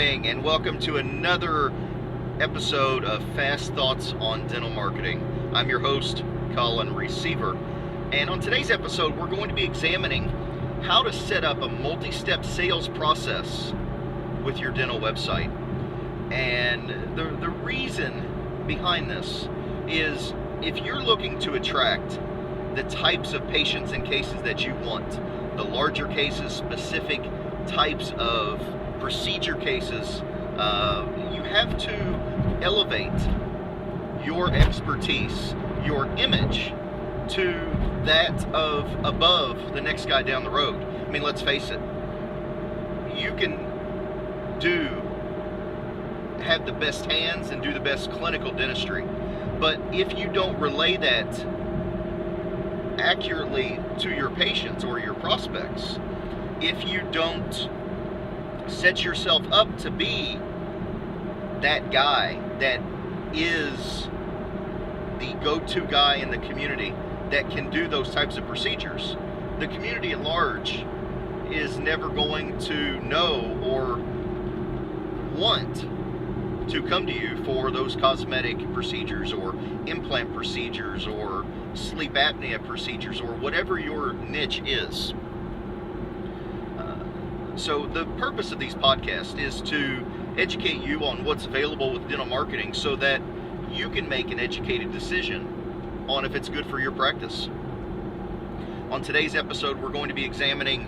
morning and welcome to another episode of Fast Thoughts on Dental Marketing. I'm your host, Colin Receiver, and on today's episode we're going to be examining how to set up a multi-step sales process with your dental website. And the reason behind this is if you're looking to attract the types of patients and cases that you want, the larger cases, specific types of procedure cases, you have to elevate your expertise, your image, to that of above the next guy down the road. I mean, let's face it, you can have the best hands and do the best clinical dentistry, but if you don't relay that accurately to your patients or your prospects, if you don't set yourself up to be that guy that is the go-to guy in the community that can do those types of procedures, the community at large is never going to know or want to come to you for those cosmetic procedures or implant procedures or sleep apnea procedures or whatever your niche is. So the purpose of these podcasts is to educate you on what's available with dental marketing so that you can make an educated decision on if it's good for your practice. On today's episode, we're going to be examining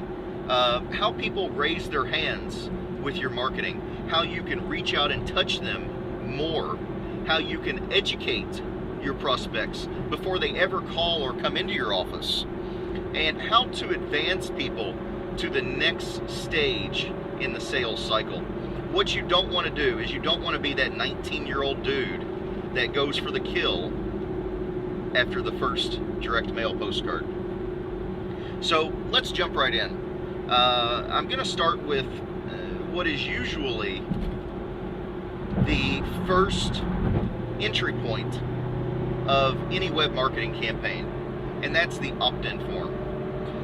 how people raise their hands with your marketing, how you can reach out and touch them more, how you can educate your prospects before they ever call or come into your office, and how to advance people to the next stage in the sales cycle. What you don't want to do is you don't want to be that 19-year-old dude that goes for the kill after the first direct mail postcard. So let's jump right in. I'm going to start with what is usually the first entry point of any web marketing campaign, and that's the opt-in form.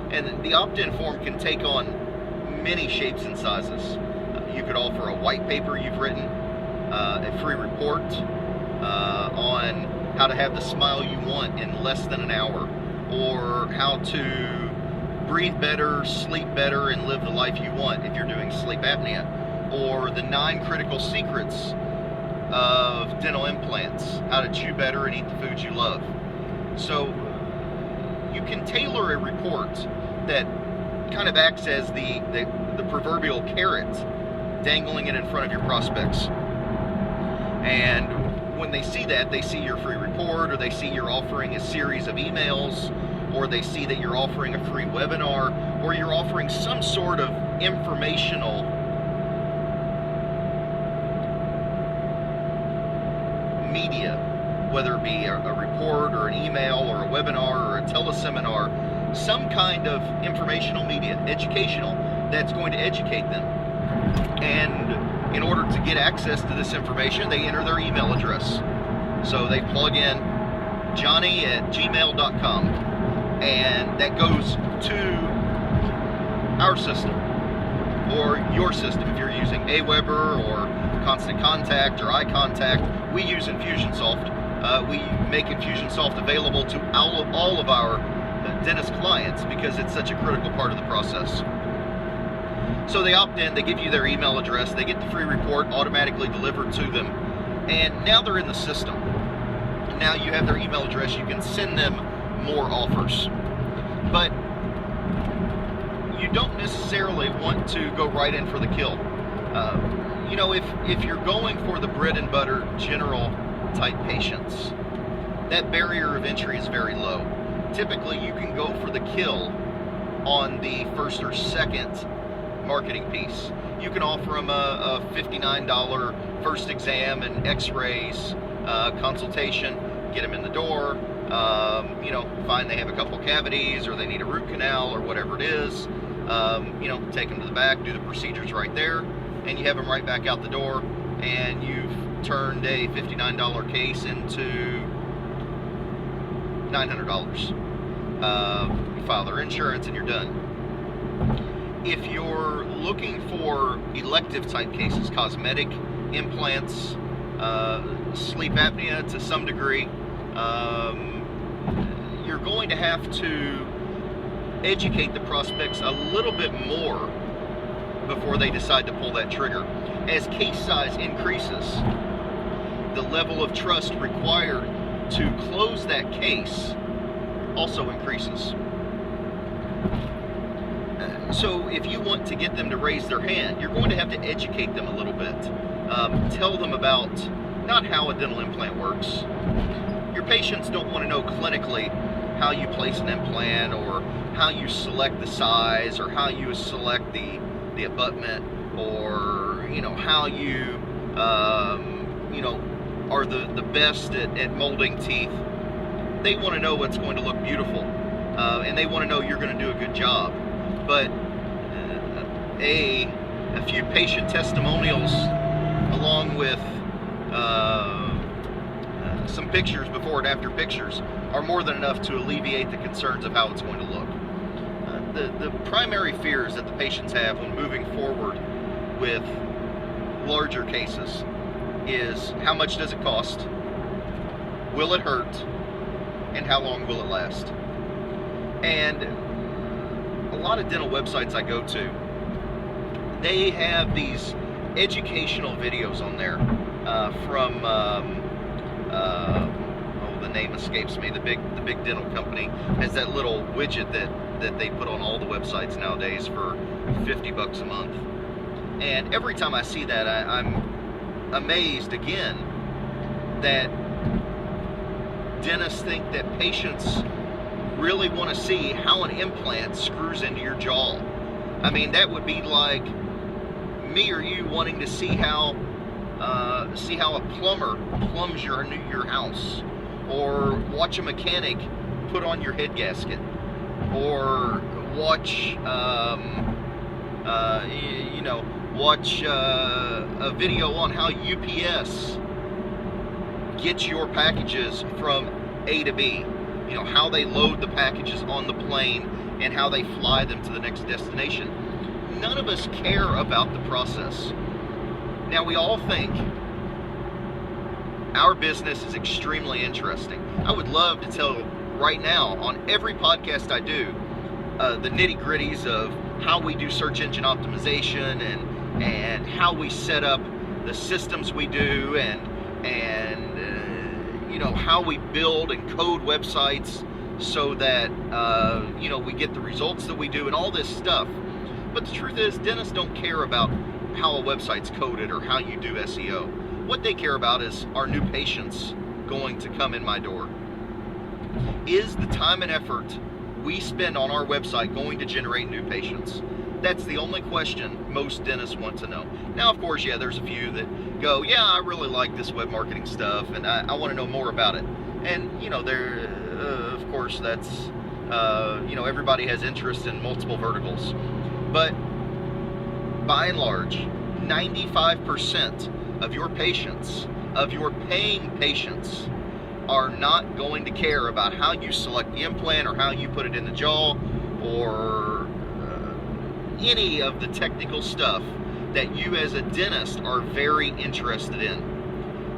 And the opt-in form can take on many shapes and sizes. You could offer a white paper you've written, a free report on how to have the smile you want in less than an hour, or how to breathe better, sleep better, and live the life you want if you're doing sleep apnea, or the 9 critical secrets of dental implants, how to chew better and eat the foods you love. So you can tailor a report that kind of acts as the proverbial carrot, dangling it in front of your prospects. And when they see that, they see your free report, or they see you're offering a series of emails, or they see that you're offering a free webinar, or you're offering some sort of informational media, whether it be a report or an email or a webinar or a teleseminar, some kind of informational media, educational, that's going to educate them. And in order to get access to this information, they enter their email address. So they plug in johnny@gmail.com, and that goes to our system or your system if you're using Aweber or Constant Contact or iContact. We use Infusionsoft. We make Infusionsoft available to all of our dentist clients because it's such a critical part of the process. So they opt in, they give you their email address, they get the free report automatically delivered to them, and now they're in the system. Now you have their email address, you can send them more offers. But you don't necessarily want to go right in for the kill. If you're going for the bread and butter general type patients, that barrier of entry is very low. Typically you can go for the kill on the first or second marketing piece. You can offer them a $59 first exam and x-rays consultation, get them in the door, find they have a couple cavities or they need a root canal or whatever it is, take them to the back, do the procedures right there, and you have them right back out the door, and you've turned a $59 case into $900. You file their insurance and you're done. if you're looking for elective type cases, cosmetic implants, sleep apnea to some degree, you're going to have to educate the prospects a little bit more before they decide to pull that trigger. As case size increases, the level of trust required to close that case also increases. So if you want to get them to raise their hand, you're going to have to educate them a little bit. Tell them about not how a dental implant works. Your patients don't want to know clinically how you place an implant, or how you select the size, or how you select the abutment, or how you are the best at molding teeth. They want to know what's going to look beautiful, and they want to know you're going to do a good job. But a few patient testimonials, along with some pictures, before and after pictures, are more than enough to alleviate the concerns of how it's going to look. The primary fears that the patients have when moving forward with larger cases is, how much does it cost? Will it hurt? And how long will it last? And a lot of dental websites I go to, they have these educational videos on there from the name escapes me. The big dental company has that little widget that they put on all the websites nowadays for $50 a month. And every time I see that, I'm amazed again that dentists think that patients really want to see how an implant screws into your jaw. I mean, that would be like me or you wanting to see how a plumber plumbs your house, or watch a mechanic put on your head gasket, or watch a video on how UPS gets your packages from A to B. How they load the packages on the plane and how they fly them to the next destination. None of us care about the process. Now, we all think our business is extremely interesting. I would love to tell right now on every podcast I do the nitty-gritties of how we do search engine optimization, and how we set up the systems we do, and how we build and code websites so that we get the results that we do, and all this stuff. But the truth is, dentists don't care about how a website's coded or how you do SEO. What they care about is, are new patients going to come in my door? Is the time and effort we spend on our website going to generate new patients? That's the only question most dentists want to know. Now, of course, yeah, there's a few that go, yeah, I really like this web marketing stuff, and I want to know more about it. And, of course, that's, everybody has interest in multiple verticals. But by and large, 95% of your patients, of your paying patients, are not going to care about how you select the implant, or how you put it in the jaw, or any of the technical stuff that you as a dentist are very interested in.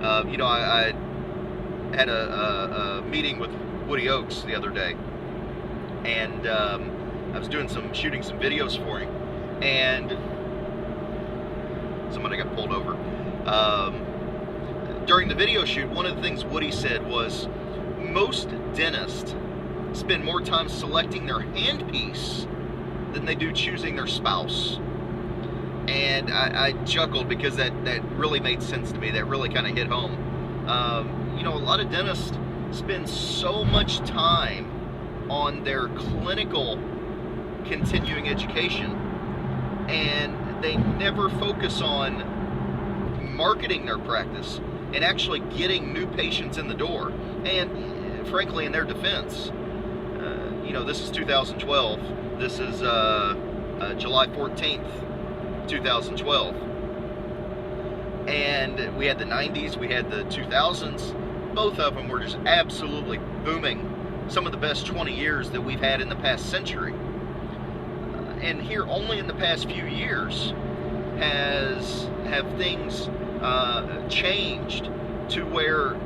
I had a meeting with Woody Oaks the other day, and I was shooting some videos for him, and somebody got pulled over. During the video shoot, one of the things Woody said was, most dentists spend more time selecting their handpiece than they do choosing their spouse. And I chuckled, because that really made sense to me. That really kind of hit home. A lot of dentists spend so much time on their clinical continuing education, and they never focus on marketing their practice and actually getting new patients in the door. And frankly, in their defense, this is 2012. This is July 14th, 2012. And we had the 90s, we had the 2000s. Both of them were just absolutely booming. Some of the best 20 years that we've had in the past century. and here only in the past few years have things changed to where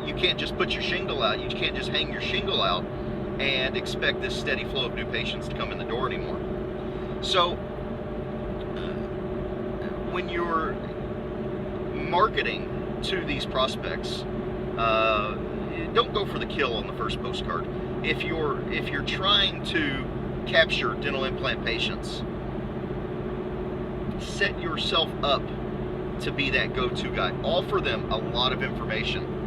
you can't just put your shingle out. You can't just hang your shingle out and expect this steady flow of new patients to come in the door anymore. So when you're marketing to these prospects, don't go for the kill on the first postcard. If you're trying to capture dental implant patients, set yourself up to be that go-to guy. Offer them a lot of information.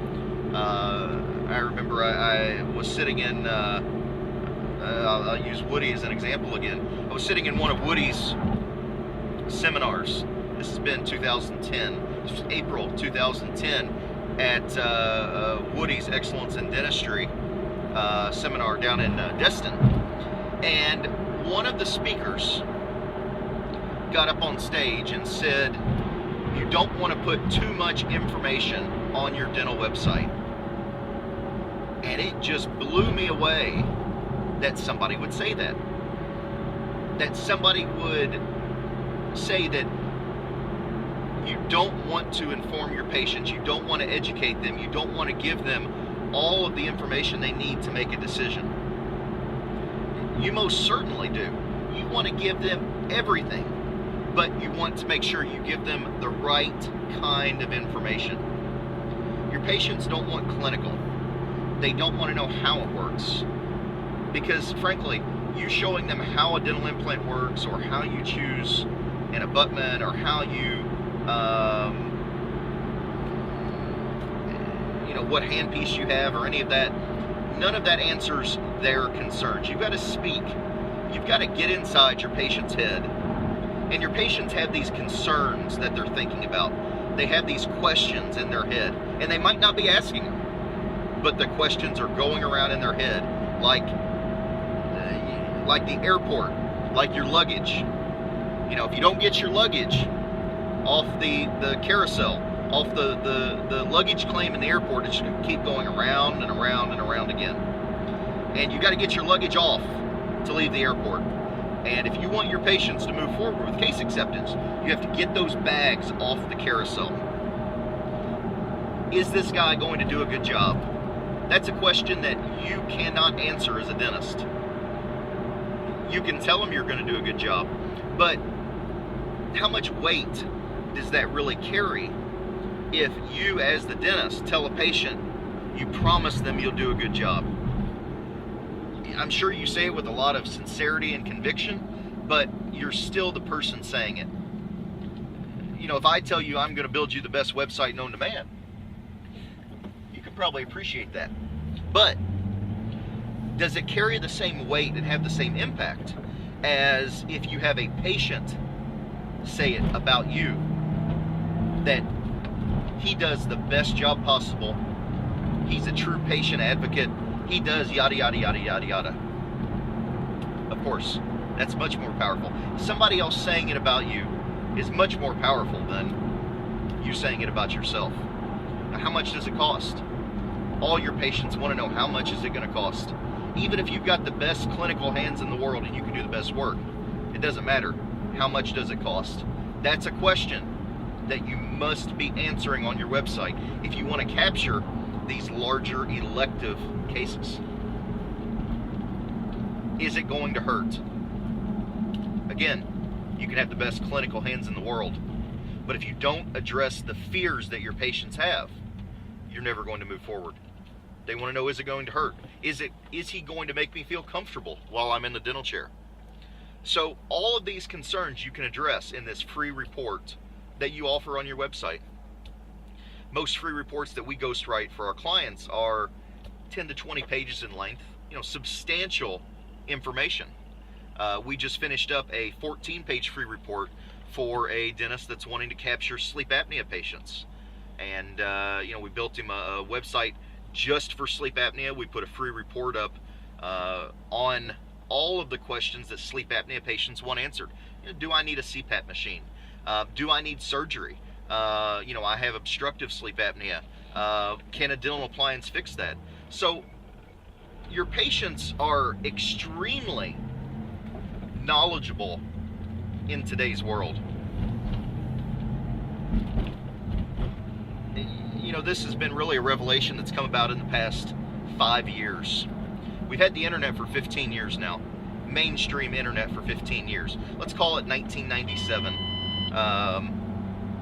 I remember I was sitting in, I'll use Woody as an example again. I was sitting in one of Woody's seminars. This has been 2010. This was April 2010 at Woody's Excellence in Dentistry seminar down in Destin. And one of the speakers got up on stage and said, you don't want to put too much information on your dental website. And it just blew me away that somebody would say that. That somebody would say that you don't want to inform your patients, you don't want to educate them, you don't want to give them all of the information they need to make a decision. You most certainly do. You want to give them everything, but you want to make sure you give them the right kind of information. Your patients don't want clinical. They don't want to know how it works. Because frankly, you showing them how a dental implant works, or how you choose an abutment, or how you, what handpiece you have, or any of that, none of that answers their concerns. You've got to speak. You've got to get inside your patient's head. And your patients have these concerns that they're thinking about. They have these questions in their head, and they might not be asking them, but the questions are going around in their head, like the airport, like your luggage. If you don't get your luggage off the carousel, off the luggage claim in the airport, it's going to keep going around and around and around again. And you got to get your luggage off to leave the airport. And if you want your patients to move forward with case acceptance, you have to get those bags off the carousel. Is this guy going to do a good job? That's a question that you cannot answer as a dentist. You can tell them you're going to do a good job, but how much weight does that really carry if you, as the dentist, tell a patient you promise them you'll do a good job? I'm sure you say it with a lot of sincerity and conviction, but you're still the person saying it. If I tell you I'm going to build you the best website known to man, you can probably appreciate that. But does it carry the same weight and have the same impact as if you have a patient say it about you, that he does the best job possible, he's a true patient advocate, he does yada yada yada yada yada? Of course, that's much more powerful. Somebody else saying it about you is much more powerful than you saying it about yourself. Now, how much does it cost? All your patients want to know, how much is it going to cost? Even if you've got the best clinical hands in the world and you can do the best work, it doesn't matter. How much does it cost? That's a question that you must be answering on your website if you want to capture these larger elective cases. Is it going to hurt? Again, you can have the best clinical hands in the world, but if you don't address the fears that your patients have, you're never going to move forward. They want to know, is it going to hurt? Is he going to make me feel comfortable while I'm in the dental chair? So all of these concerns you can address in this free report that you offer on your website. Most free reports that we ghostwrite for our clients are 10 to 20 pages in length, substantial information. We just finished up a 14-page free report for a dentist that's wanting to capture sleep apnea patients. And, we built him a website just for sleep apnea. We put a free report up on all of the questions that sleep apnea patients want answered. Do I need a CPAP machine? Do I need surgery? I have obstructive sleep apnea. Can a dental appliance fix that? So your patients are extremely knowledgeable in today's world. You know, this has been really a revelation that's come about in the past 5 years. We've had the internet for 15 years now. Mainstream internet for 15 years. Let's call it 1997.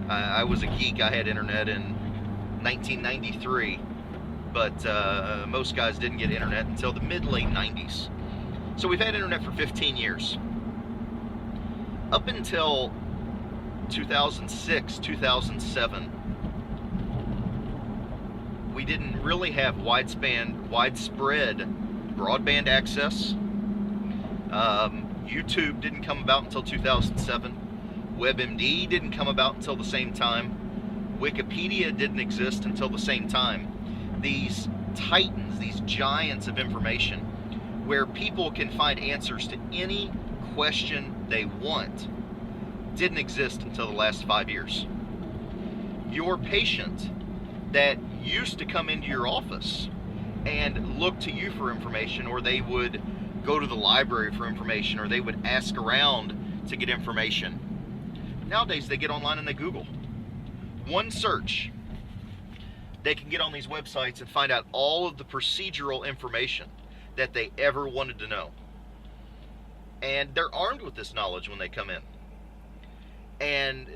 I was a geek. I had internet in 1993, but most guys didn't get internet until the mid-late 90s. So we've had internet for 15 years. Up until 2006, 2007, we didn't really have widespread broadband access. YouTube didn't come about until 2007. WebMD didn't come about until the same time. Wikipedia didn't exist until the same time. These titans, these giants of information, where people can find answers to any question they want, didn't exist until the last 5 years. Your patient that used to come into your office and look to you for information, or they would go to the library for information, or they would ask around to get information. Nowadays, they get online and they Google. One search, they can get on these websites and find out all of the procedural information that they ever wanted to know. And they're armed with this knowledge when they come in. And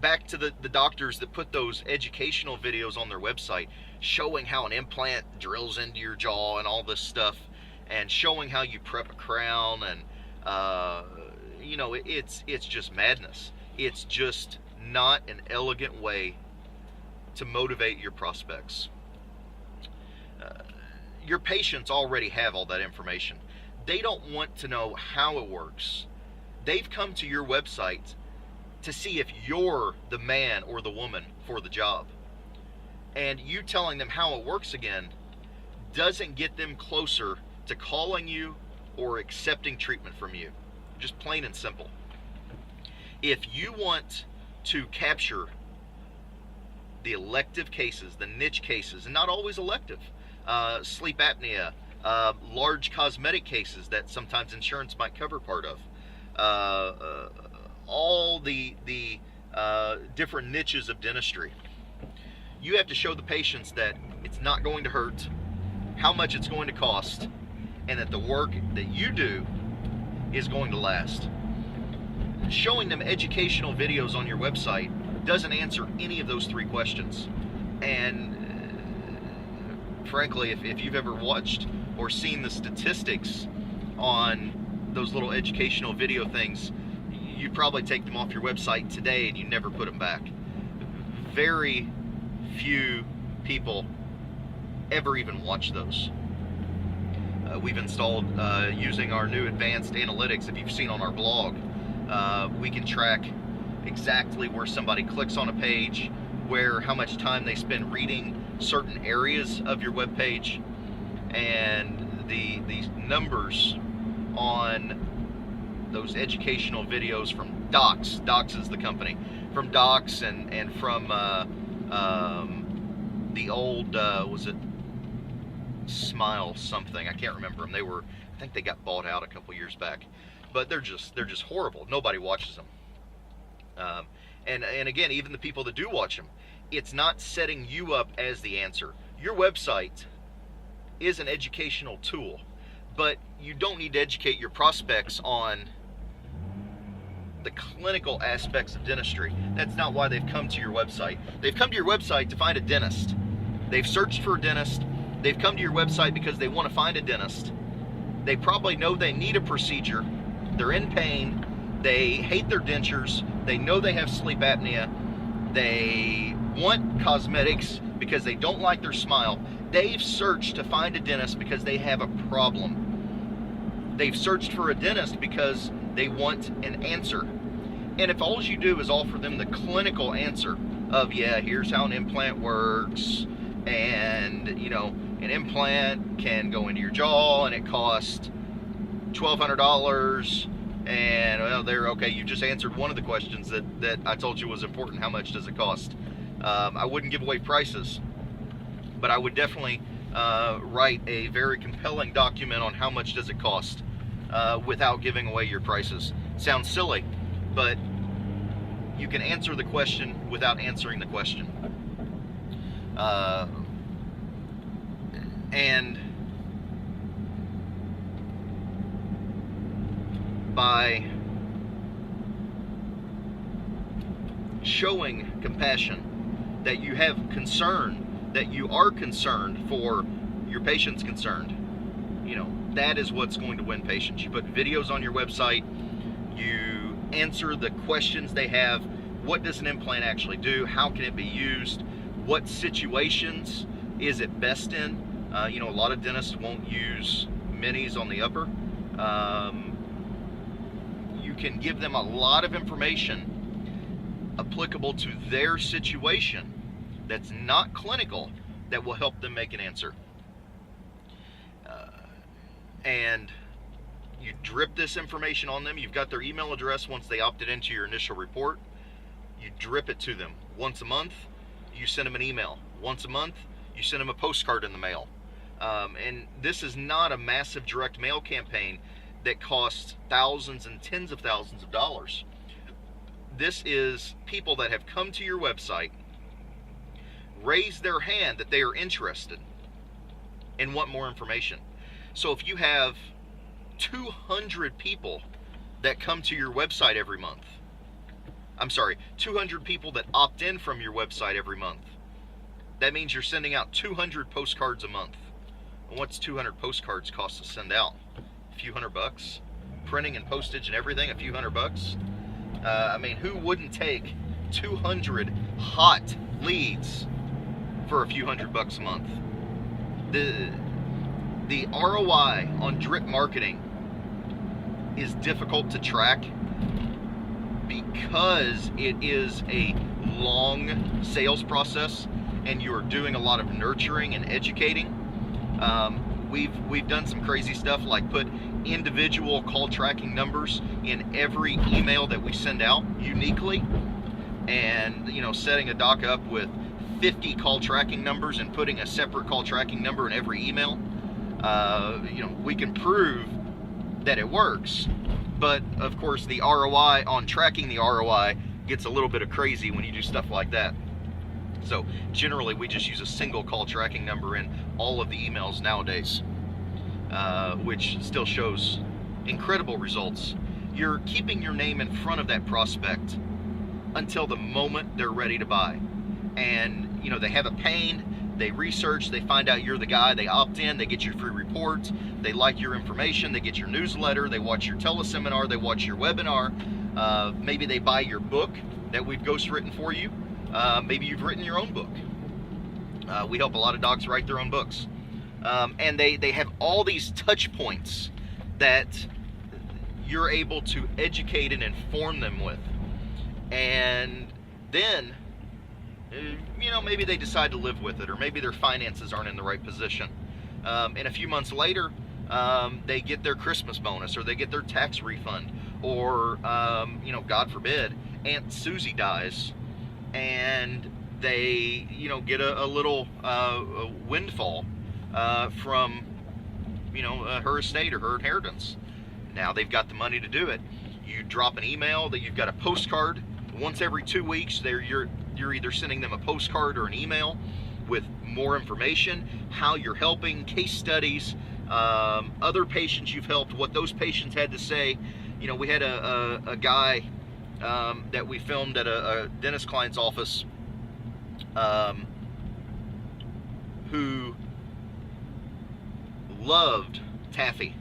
back to the doctors that put those educational videos on their website showing how an implant drills into your jaw and all this stuff, and showing how you prep a crown, and you know, it's just madness. It's just not an elegant way to motivate your prospects. Your patients already have all that information. They don't want to know how it works. They've come to your website to see if you're the man or the woman for the job. And you telling them how it works again doesn't get them closer to calling you or accepting treatment from you. Just plain and simple. If you want to capture the elective cases, the niche cases, and not always elective, sleep apnea, large cosmetic cases that sometimes insurance might cover part of, all the different niches of dentistry, you have to show the patients that it's not going to hurt, how much it's going to cost, and that the work that you do is going to last. Showing them educational videos on your website doesn't answer any of those three questions. And frankly, if you've ever watched or seen the statistics on those little educational video things, you'd probably take them off your website today and you never put them back. Very few people ever even watch those. We've installed, using our new advanced analytics, if you've seen on our blog, we can track exactly where somebody clicks on a page, how much time they spend reading certain areas of your web page, and the numbers on those educational videos from Docs. Docs is the company. From Docs and from the old, was it Smile something? I can't remember them. I think they got bought out a couple years back. But they're just horrible. Nobody watches them. And again, even the people that do watch them, it's not setting you up as the answer. Your website is an educational tool, but you don't need to educate your prospects on the clinical aspects of dentistry. That's not why they've come to your website. They've come to your website to find a dentist. They've searched for a dentist. They've come to your website because they want to find a dentist. They probably know they need a procedure. They're in pain. They hate their dentures. They know they have sleep apnea. They want cosmetics because they don't like their smile. They've searched to find a dentist because they have a problem. They've searched for a dentist because they want an answer. And if all you do is offer them the clinical answer of, yeah, here's how an implant works, and, you know, an implant can go into your jaw and it costs $1,200, and, well, okay, you just answered one of the questions that I told you was important. How much does it cost? I wouldn't give away prices, but I would definitely write a very compelling document on how much does it cost. without giving away your prices. Sounds silly, but you can answer the question without answering the question. And by showing compassion, that you have concern, that you are concerned for your patients concerned, that is what's going to win patients. You put videos on your website, you answer the questions they have. What does an implant actually do? How can it be used? What situations is it best in? A lot of dentists won't use minis on the upper. You can give them a lot of information applicable to their situation that's not clinical that will help them make an answer. And you drip this information on them. You've got their email address once they opted into your initial report. You drip it to them once a month. You send them an email. Once a month, you send them a postcard in the mail. And this is not a massive direct mail campaign that costs thousands and tens of thousands of dollars. This is people that have come to your website, raised their hand that they are interested and want more information. So if you have 200 people that come to your website every month, 200 people that opt in from your website every month, that means you're sending out 200 postcards a month. And what's 200 postcards cost to send out? A few $100? Printing and postage and everything, a few $100? Who wouldn't take 200 hot leads for a few $100 a month? The ROI on drip marketing is difficult to track because it is a long sales process and you're doing a lot of nurturing and educating. We've done some crazy stuff like put individual call tracking numbers in every email that we send out uniquely, and setting a doc up with 50 call tracking numbers and putting a separate call tracking number in every email. We can prove that it works, but of course the ROI on tracking the ROI gets a little bit of crazy when you do stuff like that. So generally we just use a single call tracking number in all of the emails nowadays, which still shows incredible results. You're keeping your name in front of that prospect until the moment they're ready to buy. And they have a pain, they research, they find out you're the guy, they opt in, they get your free report, they like your information, they get your newsletter, they watch your teleseminar, they watch your webinar, maybe they buy your book that we've ghostwritten for you, maybe you've written your own book. We help a lot of docs write their own books. And they have all these touch points that you're able to educate and inform them with. And then maybe they decide to live with it, or maybe their finances aren't in the right position. And a few months later, they get their Christmas bonus, or they get their tax refund, or, God forbid, Aunt Susie dies, and they, get a little windfall from, her estate or her inheritance. Now they've got the money to do it. You drop an email that you've got a postcard once every 2 weeks. You're either sending them a postcard or an email with more information, how you're helping, case studies, other patients you've helped, what those patients had to say. We had a guy that we filmed at a dentist client's office who loved taffy.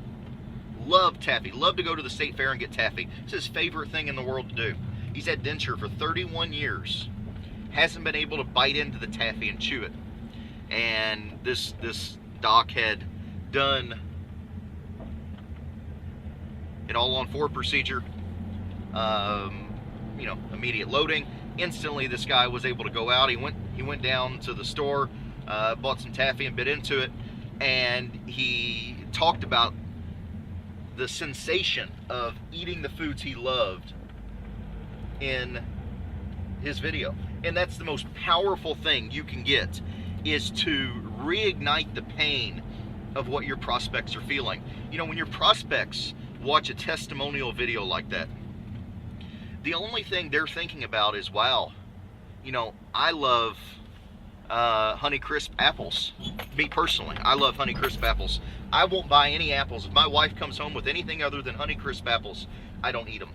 Loved to go to the state fair and get taffy. It's his favorite thing in the world to do. He's had denture for 31 years. Hasn't been able to bite into the taffy and chew it. And this doc had done an all-on-4 procedure, immediate loading. Instantly, this guy was able to go out. He went down to the store, bought some taffy and bit into it, and he talked about the sensation of eating the foods he loved in his video. And that's the most powerful thing you can get, is to reignite the pain of what your prospects are feeling. When your prospects watch a testimonial video like that, the only thing they're thinking about is, wow, I love Honeycrisp apples. Me personally, I love Honeycrisp apples. I won't buy any apples. If my wife comes home with anything other than Honeycrisp apples, I don't eat them.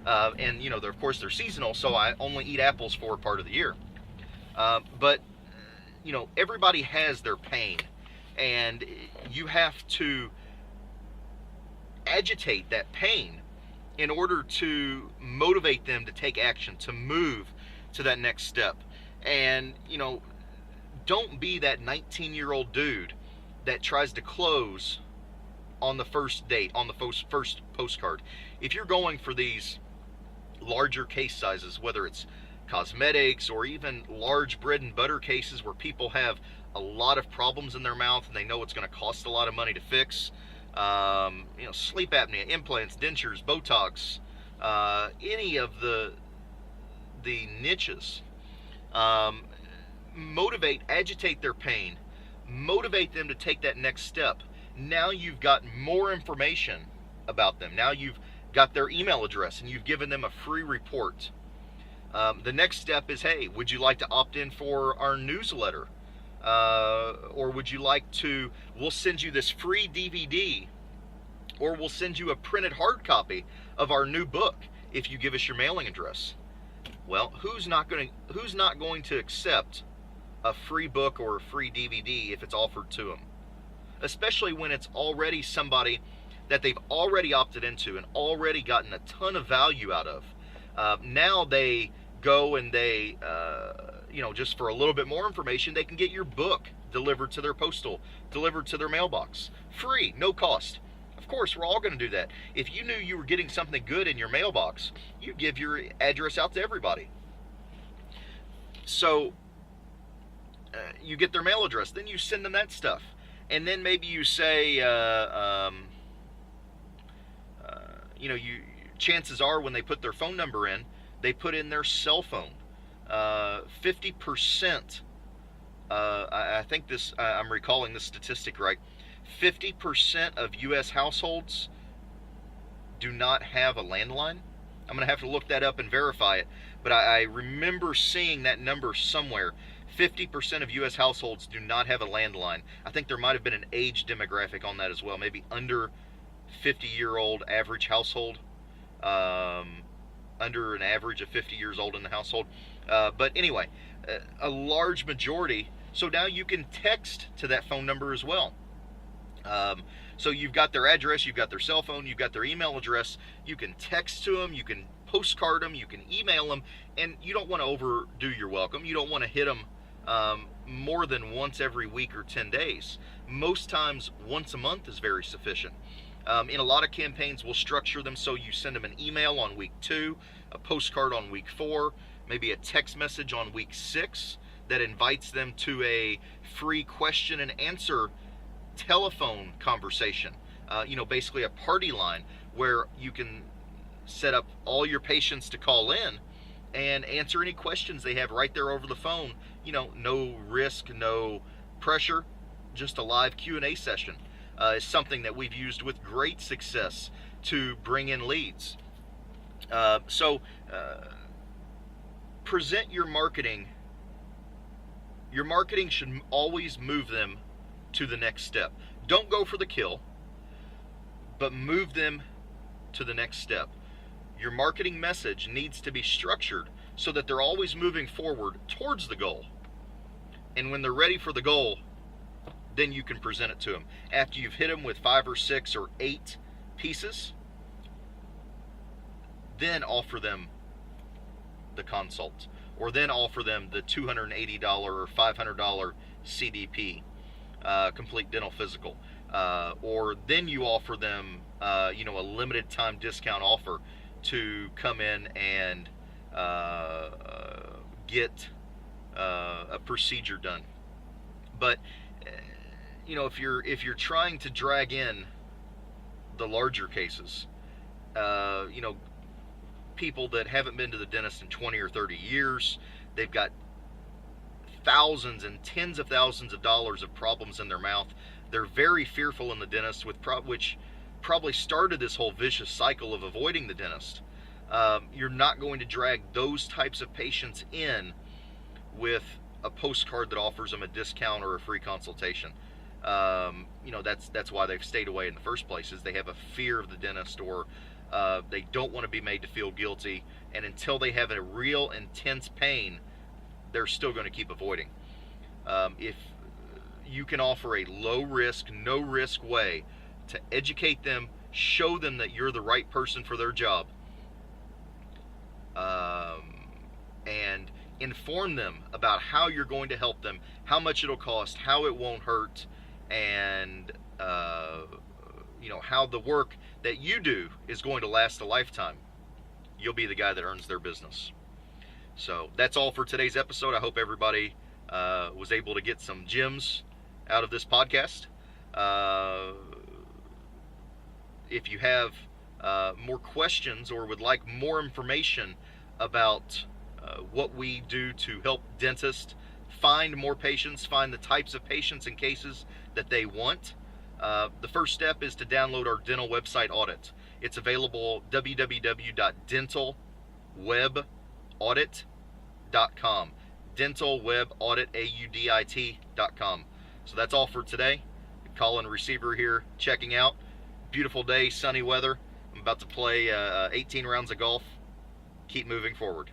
And of course they're seasonal, so I only eat apples for part of the year. But everybody has their pain, and you have to agitate that pain in order to motivate them to take action, to move to that next step. And don't be that 19-year-old dude that tries to close on the first date, on the first postcard. If you're going for these larger case sizes, whether it's cosmetics or even large bread and butter cases where people have a lot of problems in their mouth and they know it's going to cost a lot of money to fix, sleep apnea, implants, dentures, Botox, any of the niches, motivate, agitate their pain, motivate them to take that next step. Now you've got more information about them. Now you've got their email address and you've given them a free report. The next step is, hey, would you like to opt in for our newsletter? Or would you like to, we'll send you this free DVD, or we'll send you a printed hard copy of our new book if you give us your mailing address. Well, who's not going to accept a free book or a free DVD if it's offered to them? Especially when it's already somebody that they've already opted into and already gotten a ton of value out of. Now they go and they, just for a little bit more information, they can get your book delivered to their delivered to their mailbox. Free, no cost. Of course, we're all going to do that. If you knew you were getting something good in your mailbox, you'd give your address out to everybody. So, you get their mail address, then you send them that stuff. And then maybe you say, chances are when they put their phone number in, they put in their cell phone. 50%, I think this, I'm recalling this statistic right, 50% of U.S. households do not have a landline. I'm going to have to look that up and verify it, but I remember seeing that number somewhere. 50% of U.S. households do not have a landline. I think there might have been an age demographic on that as well, maybe under 50-year-old average household, under an average of 50 years old in the household. But anyway, a large majority. So now you can text to that phone number as well. So you've got their address, you've got their cell phone, you've got their email address. You can text to them, you can postcard them, you can email them, and you don't want to overdo your welcome. You don't want to hit them more than once every week or 10 days. Most times, once a month is very sufficient. In a lot of campaigns, we'll structure them so you send them an email on week 2, a postcard on week 4, maybe a text message on week 6 that invites them to a free question and answer telephone conversation. Basically a party line where you can set up all your patients to call in and answer any questions they have right there over the phone. No risk, no pressure, just a live Q&A session. Is something that we've used with great success to bring in leads. So present your marketing. Your marketing should always move them to the next step. Don't go for the kill, but move them to the next step. Your marketing message needs to be structured so that they're always moving forward towards the goal. And when they're ready for the goal, then you can present it to them. After you've hit them with 5 or 6 or 8 pieces, then offer them the consult, or then offer them the $280 or $500 CDP, complete dental physical, or then you offer them a limited time discount offer to come in and get a procedure done. But if you're trying to drag in the larger cases, people that haven't been to the dentist in 20 or 30 years, they've got thousands and tens of thousands of dollars of problems in their mouth. They're very fearful in the dentist, which probably started this whole vicious cycle of avoiding the dentist. You're not going to drag those types of patients in with a postcard that offers them a discount or a free consultation. That's why they've stayed away in the first place, is they have a fear of the dentist, or they don't want to be made to feel guilty, and until they have a real intense pain, they're still going to keep avoiding. If you can offer a low risk, no risk way to educate them, show them that you're the right person for their job, and inform them about how you're going to help them, how much it'll cost, how it won't hurt, and how the work that you do is going to last a lifetime, you'll be the guy that earns their business. So that's all for today's episode. I hope everybody was able to get some gems out of this podcast. If you have more questions or would like more information about what we do to help dentists find more patients, find the types of patients and cases that they want, the first step is to download our dental website audit. It's available www.dentalwebaudit.com. dentalwebaudit.com. So that's all for today. Call and receiver here, checking out. Beautiful day, sunny weather. I'm about to play 18 rounds of golf. Keep moving forward.